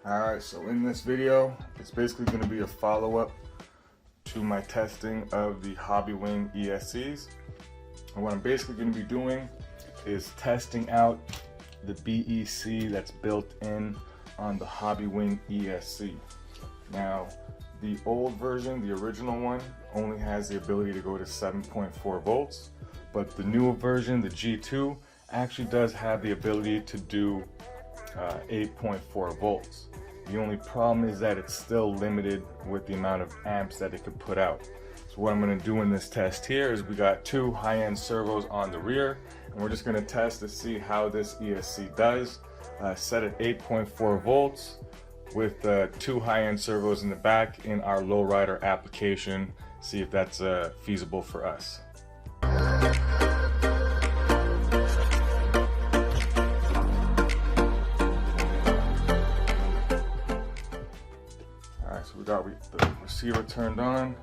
Alright, so in this video, it's basically going to be a follow-up to my testing of the Hobbywing ESCs. And what I'm basically going to be doing is testing out the BEC that's built in on the Hobbywing ESC. Now, the old version, the original one, only has the ability to go to 7.4 volts, but the newer version, the G2, actually does have the ability to do 8.4 volts. The only problem is that it's still limited with the amount of amps that it could put out. So what I'm going to do in this test here is we got two high-end servos on the rear, and we're just going to test to see how this ESC does. Set at 8.4 volts with two high-end servos in the back in our Lowrider application. See if that's feasible for us. So we got the receiver turned on.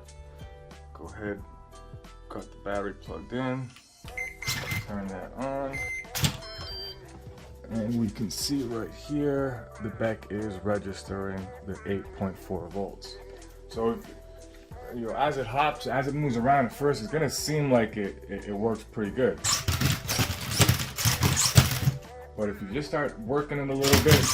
Go ahead, got the battery plugged in, turn that on, and we can see right here the BEC is registering the 8.4 volts. So if, as it hops, as it moves around at first, it's gonna seem like it works pretty good. But if you just start working it a little bit,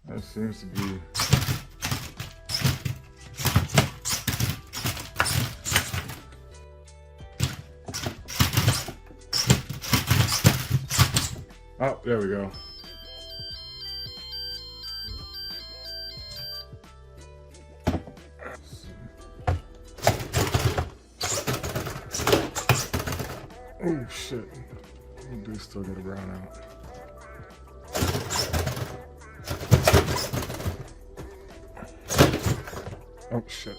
that seems to be oh, there we go. Oh shit, we do still get a brown out. Oh shit.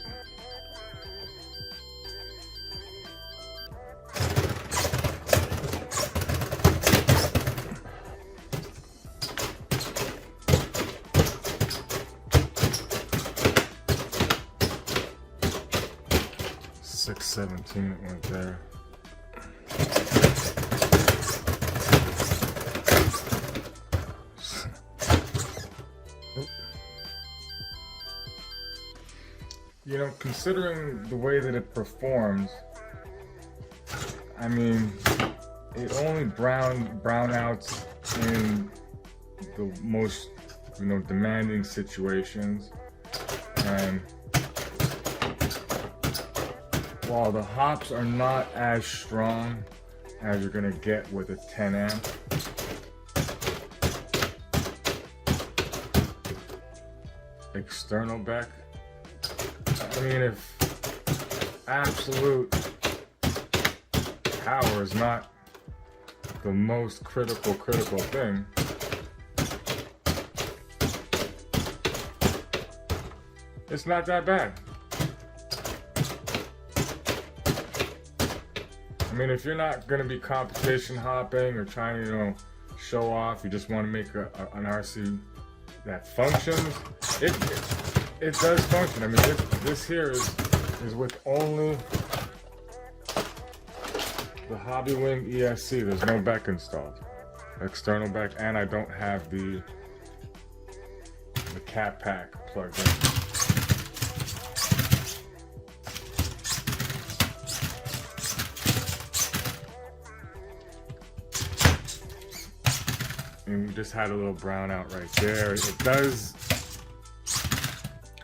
$6.17 it went there. You know, considering the way that it performs, I mean, it only brownouts in the most, demanding situations. And while the hops are not as strong as you're gonna get with a 10 amp, external BEC, I mean, if absolute power is not the most critical thing, it's not that bad. I mean, if you're not going to be competition hopping or trying to, show off, you just want to make an RC that functions, it does function. I mean, this here is with only the Hobbywing ESC. There's no BEC installed, external BEC, and I don't have the cat pack plugged in. And we just had a little brownout right there. It does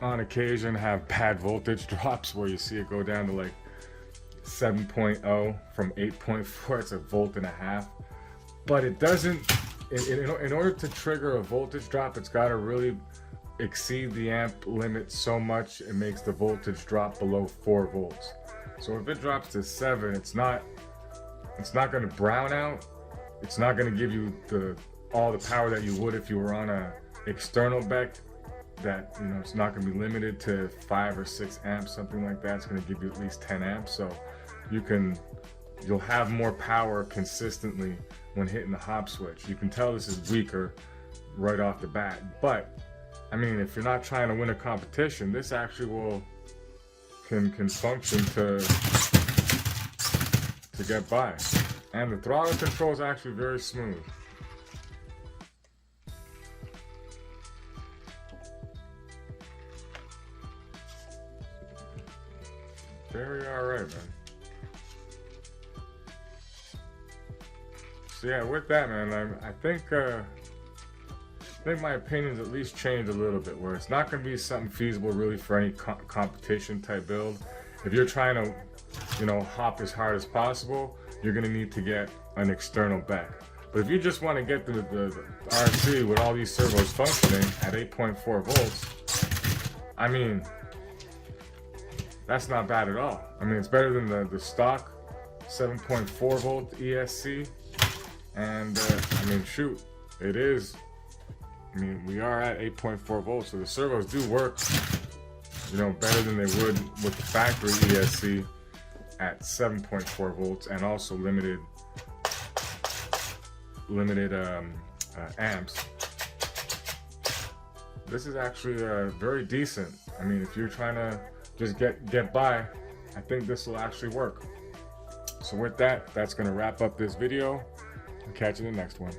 on occasion have bad voltage drops where you see it go down to like 7.0 from 8.4. It's a volt and a half, but it doesn't, in order to trigger a voltage drop, it's got to really exceed the amp limit so much it makes the voltage drop below 4 volts. So if it drops to 7, it's not going to brown out. It's not going to give you all the power that you would if you were on a external BEC that, it's not going to be limited to 5 or 6 amps, something like that. It's going to give you at least 10 amps. So you'll have more power consistently when hitting the hop switch. You can tell this is weaker right off the bat, but I mean, if you're not trying to win a competition, this actually can function to get by. And the throttle control is actually very smooth. Very alright, man. So yeah, with that, man, I think my opinions at least changed a little bit, where it's not going to be something feasible really for any competition type build. If you're trying to, you know, hop as hard as possible, you're going to need to get an external BEC. But if you just want to get the RC with all these servos functioning at 8.4 volts, I mean, that's not bad at all. I mean, it's better than the stock 7.4 volt ESC. And I mean, shoot, it is. I mean, we are at 8.4 volts, so the servos do work, you know, better than they would with the factory ESC at 7.4 volts, and also limited amps. This is actually very decent. I mean, if you're trying to just get by, I think this will actually work. So with that, that's going to wrap up this video. I'll catch you in the next one.